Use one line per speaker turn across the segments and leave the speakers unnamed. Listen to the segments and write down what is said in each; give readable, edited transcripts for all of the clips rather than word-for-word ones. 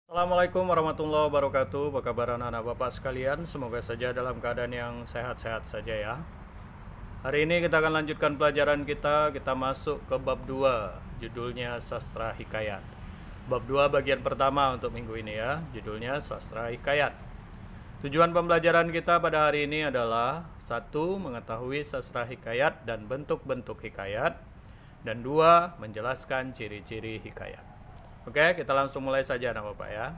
Assalamualaikum warahmatullahi wabarakatuh. Apa kabar anak-anak bapak sekalian? Semoga saja dalam keadaan yang sehat-sehat saja ya. Hari ini kita akan lanjutkan pelajaran kita. Kita masuk ke bab 2, judulnya Sastra Hikayat. Bab 2 bagian pertama untuk minggu ini ya, judulnya Sastra Hikayat. Tujuan pembelajaran kita pada hari ini adalah 1. Mengetahui sastra hikayat dan bentuk-bentuk hikayat, dan 2. Menjelaskan ciri-ciri hikayat. Oke, kita langsung mulai saja anak bapak ya.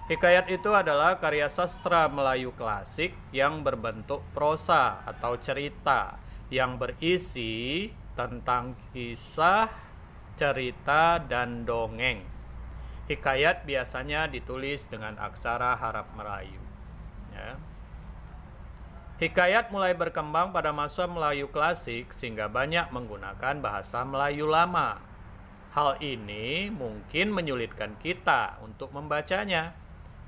Hikayat itu adalah karya sastra Melayu klasik yang berbentuk prosa atau cerita yang berisi tentang kisah, cerita, dan dongeng. Hikayat biasanya ditulis dengan aksara Arab Melayu. Ya. Hikayat mulai berkembang pada masa Melayu klasik sehingga banyak menggunakan bahasa Melayu lama. Hal ini mungkin menyulitkan kita untuk membacanya,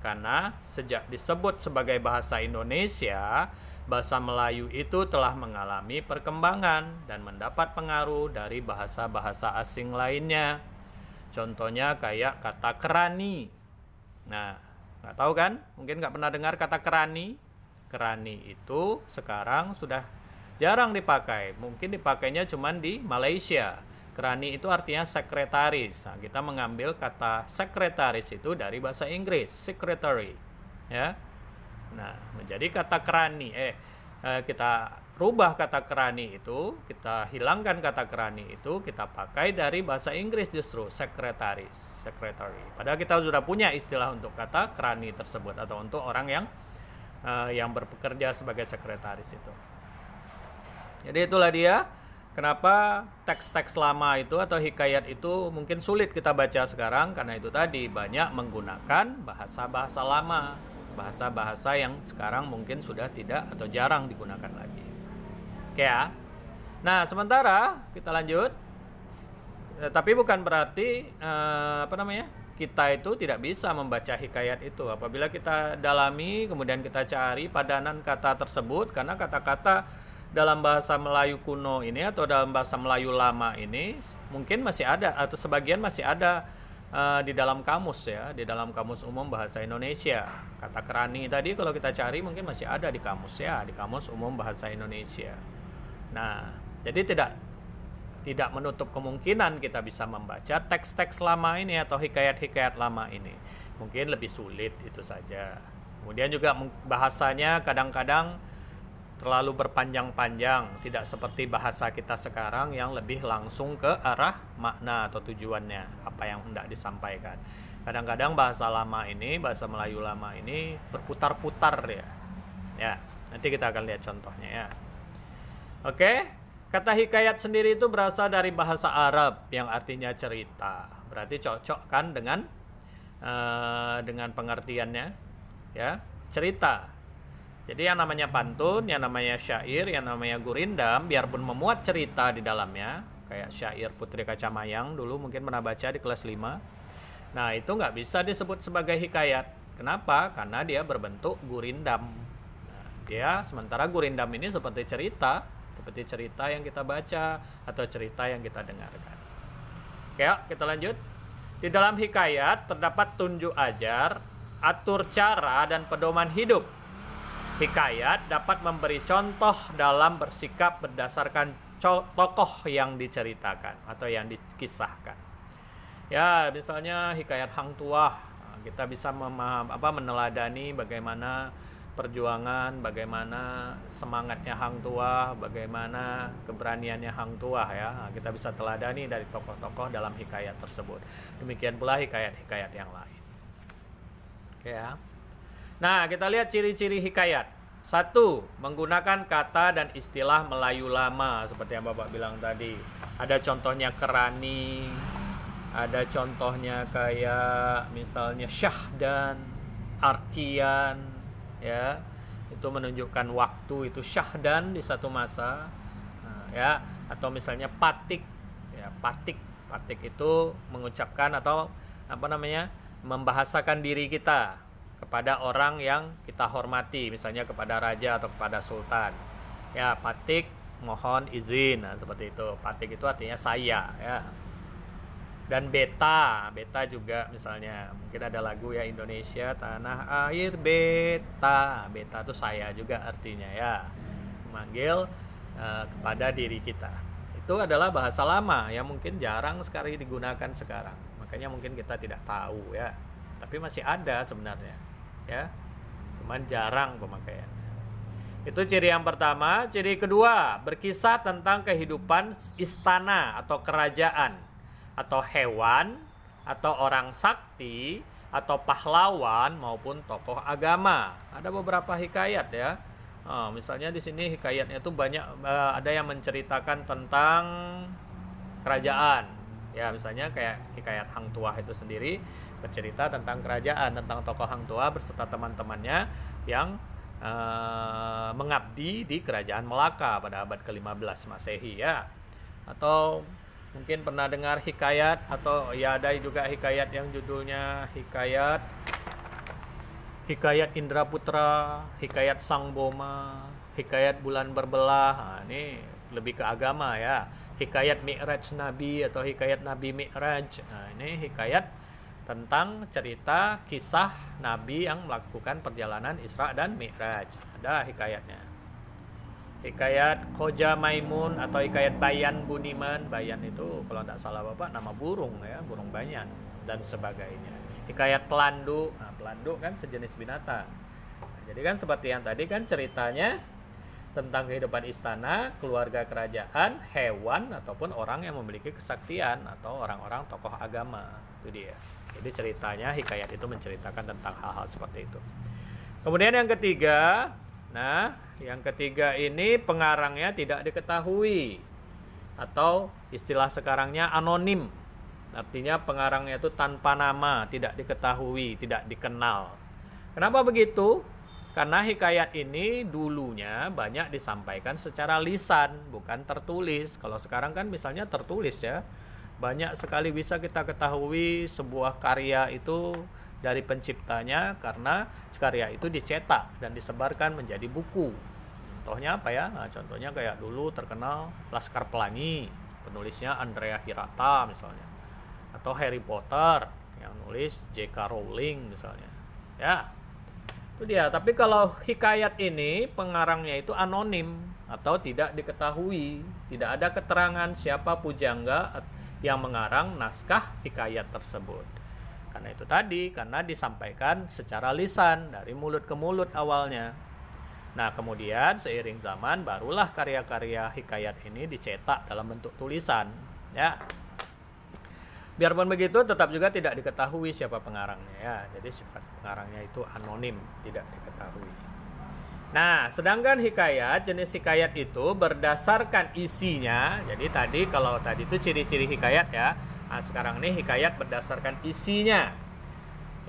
karena sejak disebut sebagai bahasa Indonesia, bahasa Melayu itu telah mengalami perkembangan dan mendapat pengaruh dari bahasa-bahasa asing lainnya. Contohnya kayak kata kerani. Nah, nggak tahu kan? Mungkin nggak pernah dengar kata kerani. Kerani itu sekarang sudah jarang dipakai. Mungkin dipakainya cuma di Malaysia. Kerani itu artinya sekretaris. Nah, kita mengambil kata sekretaris itu dari bahasa Inggris, secretary, ya. Nah, menjadi kata kerani. Kita rubah kata kerani itu, kita hilangkan kata kerani itu, kita pakai dari bahasa Inggris justru sekretaris, secretary. Padahal kita sudah punya istilah untuk kata kerani tersebut atau untuk orang yang bekerja sebagai sekretaris itu. Jadi itulah dia. Kenapa teks-teks lama itu atau hikayat itu mungkin sulit kita baca sekarang, karena itu tadi banyak menggunakan bahasa-bahasa lama, bahasa-bahasa yang sekarang mungkin sudah tidak atau jarang digunakan lagi. Oke ya. Nah, sementara kita lanjut. Tapi bukan berarti kita itu tidak bisa membaca hikayat itu. Apabila kita dalami, kemudian kita cari padanan kata tersebut, karena kata-kata dalam bahasa Melayu kuno ini atau dalam bahasa Melayu lama ini mungkin masih ada atau sebagian masih ada di dalam kamus ya, di dalam kamus umum bahasa Indonesia. Kata kerani tadi kalau kita cari mungkin masih ada di kamus ya, di kamus umum bahasa Indonesia. Nah, jadi tidak menutup kemungkinan kita bisa membaca teks-teks lama ini atau hikayat-hikayat lama ini. Mungkin lebih sulit itu saja. Kemudian juga bahasanya kadang-kadang terlalu berpanjang-panjang, tidak seperti bahasa kita sekarang yang lebih langsung ke arah makna atau tujuannya, apa yang hendak disampaikan. Kadang-kadang bahasa lama ini, bahasa Melayu lama ini berputar-putar ya. Ya, nanti kita akan lihat contohnya ya. Oke, kata hikayat sendiri itu berasal dari bahasa Arab yang artinya cerita. Berarti cocok kan dengan pengertiannya ya, cerita. Jadi yang namanya pantun, yang namanya syair, yang namanya gurindam, biarpun memuat cerita di dalamnya, kayak syair Putri Kacamayang dulu mungkin pernah baca di kelas 5. Nah, itu nggak bisa disebut sebagai hikayat. Kenapa? Karena dia berbentuk gurindam. Nah, sementara gurindam ini seperti cerita yang kita baca atau cerita yang kita dengarkan. Oke, kita lanjut. Di dalam hikayat terdapat tunjuk ajar, atur cara, dan pedoman hidup. Hikayat dapat memberi contoh dalam bersikap berdasarkan tokoh yang diceritakan atau yang dikisahkan. Ya, misalnya hikayat Hang Tuah, kita bisa meneladani bagaimana perjuangan, bagaimana semangatnya Hang Tuah, bagaimana keberaniannya Hang Tuah ya. Kita bisa teladani dari tokoh-tokoh dalam hikayat tersebut. Demikian pula hikayat-hikayat yang lain. Oke ya. Nah, kita lihat ciri-ciri hikayat. 1. Menggunakan kata dan istilah Melayu lama seperti yang Bapak bilang tadi. Ada contohnya kerani, ada contohnya kayak misalnya syahdan, arkian, ya. Itu menunjukkan waktu, itu syahdan di satu masa. Nah, ya, atau misalnya patik. Ya, patik itu mengucapkan atau membahasakan diri kita kepada orang yang kita hormati, misalnya kepada raja atau kepada sultan. Ya, patik mohon izin. Nah, seperti itu. Patik itu artinya saya ya. Dan beta juga misalnya, mungkin ada lagu ya, Indonesia tanah air beta. Beta itu saya juga artinya ya, memanggil kepada diri kita. Itu adalah bahasa lama yang mungkin jarang sekali digunakan sekarang, makanya mungkin kita tidak tahu ya, tapi masih ada sebenarnya ya, cuman jarang pemakaiannya. Itu ciri yang pertama. Ciri kedua, berkisah tentang kehidupan istana atau kerajaan, atau hewan, atau orang sakti, atau pahlawan maupun tokoh agama. Ada beberapa hikayat ya. Misalnya di sini hikayatnya itu banyak, ada yang menceritakan tentang kerajaan. Ya, misalnya kayak hikayat Hang Tuah itu sendiri bercerita tentang kerajaan, tentang tokoh Hang Tuah beserta teman-temannya yang mengabdi di kerajaan Melaka pada abad ke-15 Masehi ya. Atau mungkin pernah dengar hikayat, atau ya ada juga hikayat yang judulnya hikayat Indraputra, hikayat Sang Boma, hikayat Bulan Berbelah. Nah, ini lebih ke agama ya. Hikayat Mi'raj Nabi atau hikayat Nabi Mi'raj. Nah, ini hikayat tentang cerita kisah Nabi yang melakukan perjalanan Isra dan Mi'raj. Ada hikayatnya. Hikayat Khoja Maimun atau hikayat Bayan Buniman. Bayan itu kalau tidak salah Bapak nama burung ya, burung banyan dan sebagainya. Hikayat Pelandu. Nah, pelandu kan sejenis binatang. Nah, jadi kan seperti yang tadi kan ceritanya tentang kehidupan istana, keluarga kerajaan, hewan ataupun orang yang memiliki kesaktian atau orang-orang tokoh agama. Itu dia. Jadi ceritanya, hikayat itu menceritakan tentang hal-hal seperti itu. Kemudian yang ketiga, yang ketiga ini pengarangnya tidak diketahui, atau istilah sekarangnya anonim. Artinya pengarangnya itu tanpa nama, tidak diketahui, tidak dikenal. Kenapa begitu? Karena hikayat ini dulunya banyak disampaikan secara lisan, bukan tertulis. Kalau sekarang kan misalnya tertulis ya. Banyak sekali bisa kita ketahui sebuah karya itu dari penciptanya karena karya itu dicetak dan disebarkan menjadi buku. Contohnya apa ya? Nah, contohnya kayak dulu terkenal Laskar Pelangi, penulisnya Andrea Hirata misalnya. Atau Harry Potter yang nulis J.K. Rowling misalnya. Ya. Itu dia. Tapi kalau hikayat ini pengarangnya itu anonim atau tidak diketahui, tidak ada keterangan siapa pujangga yang mengarang naskah hikayat tersebut. Karena itu tadi, karena disampaikan secara lisan dari mulut ke mulut awalnya. Nah, kemudian seiring zaman barulah karya-karya hikayat ini dicetak dalam bentuk tulisan, ya. Biarpun begitu tetap juga tidak diketahui siapa pengarangnya ya. Jadi sifat pengarangnya itu anonim, tidak diketahui. Nah, sedangkan hikayat, jenis hikayat itu berdasarkan isinya. Jadi tadi kalau tadi itu ciri-ciri hikayat ya. Nah, sekarang ini hikayat berdasarkan isinya.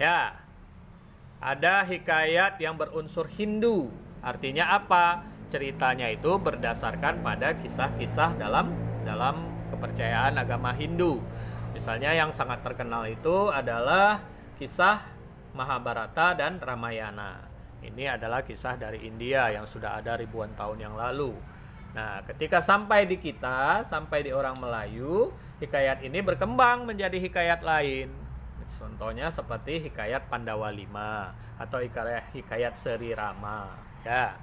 Ya. Ada hikayat yang berunsur Hindu. Artinya apa? Ceritanya itu berdasarkan pada kisah-kisah dalam kepercayaan agama Hindu. Misalnya yang sangat terkenal itu adalah kisah Mahabharata dan Ramayana. Ini adalah kisah dari India yang sudah ada ribuan tahun yang lalu. Nah, ketika sampai di kita, sampai di orang Melayu, hikayat ini berkembang menjadi hikayat lain. Contohnya seperti hikayat Pandawa V atau hikayat Seri Rama. Ya.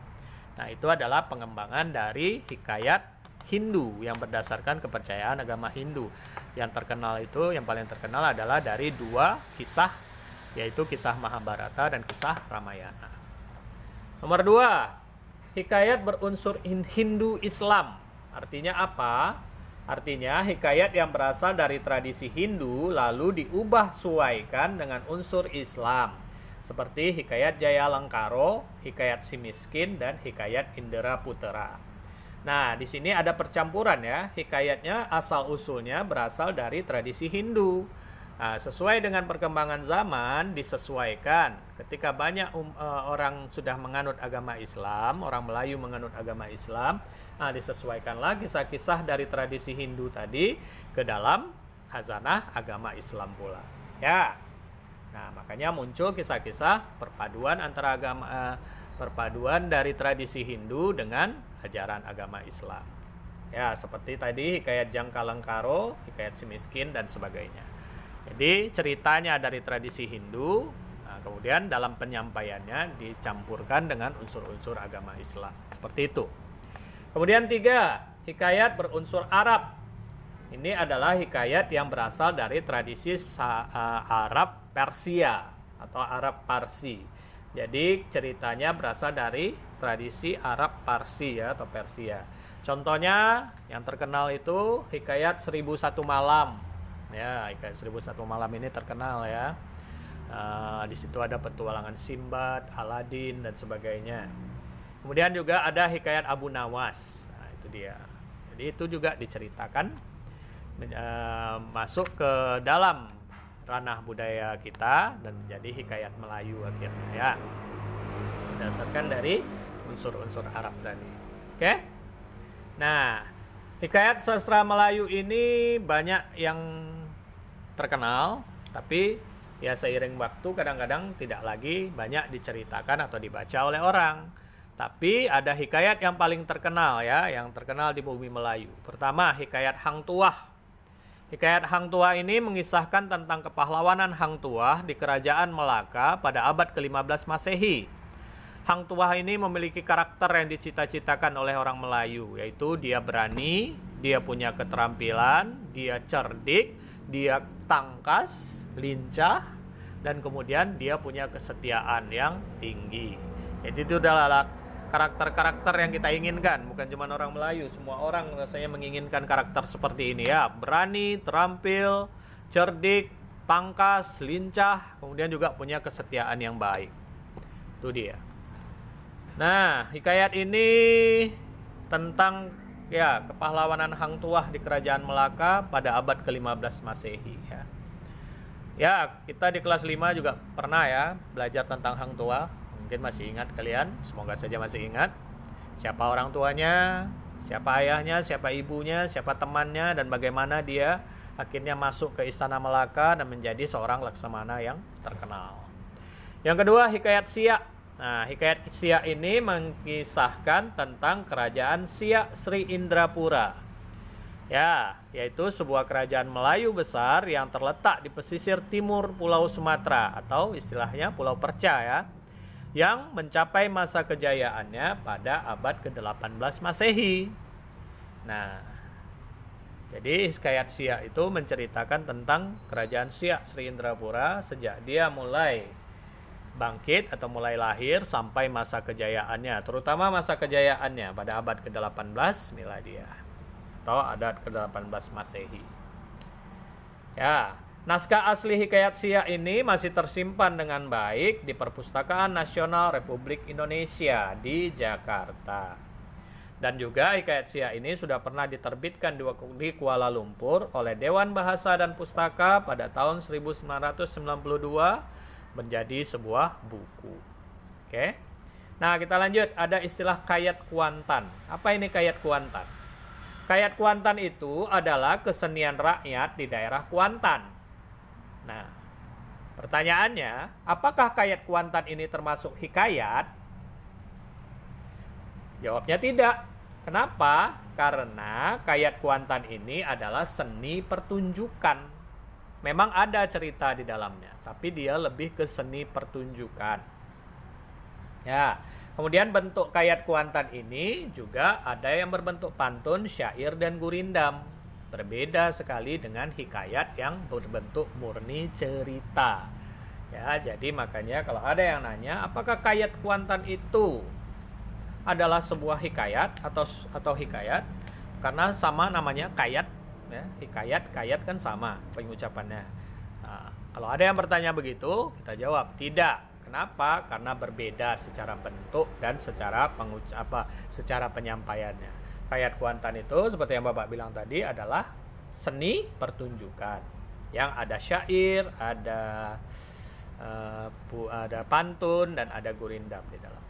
Nah, itu adalah pengembangan dari hikayat Hindu yang berdasarkan kepercayaan agama Hindu. Yang terkenal itu, yang paling terkenal adalah dari dua kisah, yaitu kisah Mahabharata dan kisah Ramayana. Nomor 2, hikayat berunsur Hindu Islam. Artinya apa? Artinya hikayat yang berasal dari tradisi Hindu lalu diubah sesuaikan dengan unsur Islam. Seperti hikayat Jaya Langkaro, hikayat Si Miskin, dan hikayat Indra Putera. Nah, di sini ada percampuran ya. Hikayatnya asal usulnya berasal dari tradisi Hindu. Nah, sesuai dengan perkembangan zaman disesuaikan. Ketika banyak orang sudah menganut agama Islam, orang Melayu menganut agama Islam, disesuaikanlah kisah-kisah dari tradisi Hindu tadi ke dalam khazanah agama Islam pula. Ya. Nah, makanya muncul kisah-kisah perpaduan antara perpaduan dari tradisi Hindu dengan ajaran agama Islam. Ya, seperti tadi hikayat Jangka Lengkaro, hikayat si miskin dan sebagainya. Jadi ceritanya dari tradisi Hindu, nah, kemudian dalam penyampaiannya dicampurkan dengan unsur-unsur agama Islam. Seperti itu. Kemudian 3, hikayat berunsur Arab. Ini adalah hikayat yang berasal dari tradisi Arab Persia atau Arab Parsi. Jadi ceritanya berasal dari tradisi Arab Parsi ya, atau Persia. Contohnya yang terkenal itu hikayat 1001 malam. Ya, hikayat 1001 malam ini terkenal ya. Di situ ada petualangan Simbad, Aladin dan sebagainya. Kemudian juga ada hikayat Abu Nawas. Nah, itu dia. Jadi itu juga diceritakan masuk ke dalam ranah budaya kita dan menjadi hikayat Melayu akhirnya ya. Berdasarkan dari unsur-unsur Arab tadi. Oke? Nah, hikayat sastra Melayu ini banyak yang terkenal, tapi ya seiring waktu kadang-kadang tidak lagi banyak diceritakan atau dibaca oleh orang. Tapi ada hikayat yang paling terkenal ya, yang terkenal di bumi Melayu. Pertama, hikayat Hang Tuah. Hikayat Hang Tuah ini mengisahkan tentang kepahlawanan Hang Tuah di kerajaan Melaka pada abad ke-15 Masehi. Hang Tuah ini memiliki karakter yang dicita-citakan oleh orang Melayu, yaitu dia berani, dia punya keterampilan, dia cerdik, dia tangkas, lincah, dan kemudian dia punya kesetiaan yang tinggi. Jadi itu adalah karakter-karakter yang kita inginkan, bukan cuma orang Melayu, semua orang rasanya menginginkan karakter seperti ini ya, berani, terampil, cerdik, pangkas, lincah, kemudian juga punya kesetiaan yang baik. Itu dia. Nah, hikayat ini tentang ya kepahlawanan Hang Tuah di kerajaan Melaka pada abad ke-15 Masehi ya. Ya, kita di kelas 5 juga pernah ya belajar tentang Hang Tuah. Mungkin masih ingat kalian, semoga saja masih ingat. Siapa orang tuanya, siapa ayahnya, siapa ibunya, siapa temannya, dan bagaimana dia akhirnya masuk ke istana Melaka dan menjadi seorang laksamana yang terkenal. Yang kedua, hikayat Siak. Nah, hikayat Siak ini mengisahkan tentang kerajaan Siak Sri Indrapura. Ya, yaitu sebuah kerajaan Melayu besar yang terletak di pesisir timur Pulau Sumatera atau istilahnya Pulau Perca ya, yang mencapai masa kejayaannya pada abad ke-18 Masehi. Nah, jadi hikayat Siak itu menceritakan tentang kerajaan Siak Sri Indrapura sejak dia mulai bangkit atau mulai lahir sampai masa kejayaannya, terutama masa kejayaannya pada abad ke-18 Miladiah atau abad ke-18 Masehi. Ya, naskah asli hikayat Siak ini masih tersimpan dengan baik di Perpustakaan Nasional Republik Indonesia di Jakarta. Dan juga hikayat Siak ini sudah pernah diterbitkan di Kuala Lumpur oleh Dewan Bahasa dan Pustaka pada tahun 1992 menjadi sebuah buku. Oke. Nah, kita lanjut. Ada istilah kayat kuantan. Apa ini kayat kuantan? Kayat kuantan itu adalah kesenian rakyat di daerah Kuantan. Nah, pertanyaannya, apakah kayat kuantan ini termasuk hikayat? Jawabnya tidak. Kenapa? Karena kayat kuantan ini adalah seni pertunjukan. Memang ada cerita di dalamnya, tapi dia lebih ke seni pertunjukan. Ya, kemudian bentuk kayat kuantan ini juga ada yang berbentuk pantun, syair, dan gurindam. Berbeda sekali dengan hikayat yang berbentuk murni cerita. Ya, jadi makanya kalau ada yang nanya, apakah kayat kuantan itu adalah sebuah hikayat atau hikayat? Karena sama namanya kayat. Ya, hikayat, kayat kan sama pengucapannya. Nah, kalau ada yang bertanya begitu, kita jawab tidak. Kenapa? Karena berbeda secara bentuk dan secara secara penyampaiannya. Kayat kuantan itu seperti yang Bapak bilang tadi adalah seni pertunjukan yang ada syair, ada pantun dan ada gurindam di dalamnya.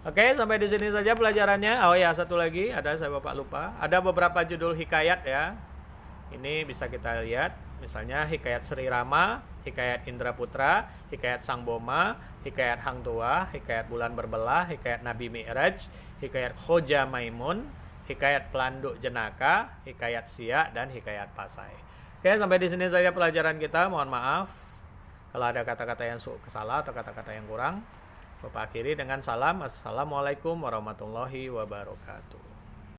Oke, sampai di sini saja pelajarannya. Oh ya, satu lagi, saya Bapak lupa. Ada beberapa judul hikayat ya. Ini bisa kita lihat. Misalnya hikayat Sri Rama, hikayat Indra Putra, hikayat Sang Boma, hikayat Hang Tuah, hikayat Bulan Berbelah, hikayat Nabi Mi'raj, hikayat Khoja Maimun, hikayat pelanduk jenaka, hikayat siak, dan hikayat pasai. Oke, sampai di sini saja pelajaran kita. Mohon maaf kalau ada kata-kata yang salah atau kata-kata yang kurang. Bapak akhiri dengan salam. Assalamualaikum warahmatullahi wabarakatuh.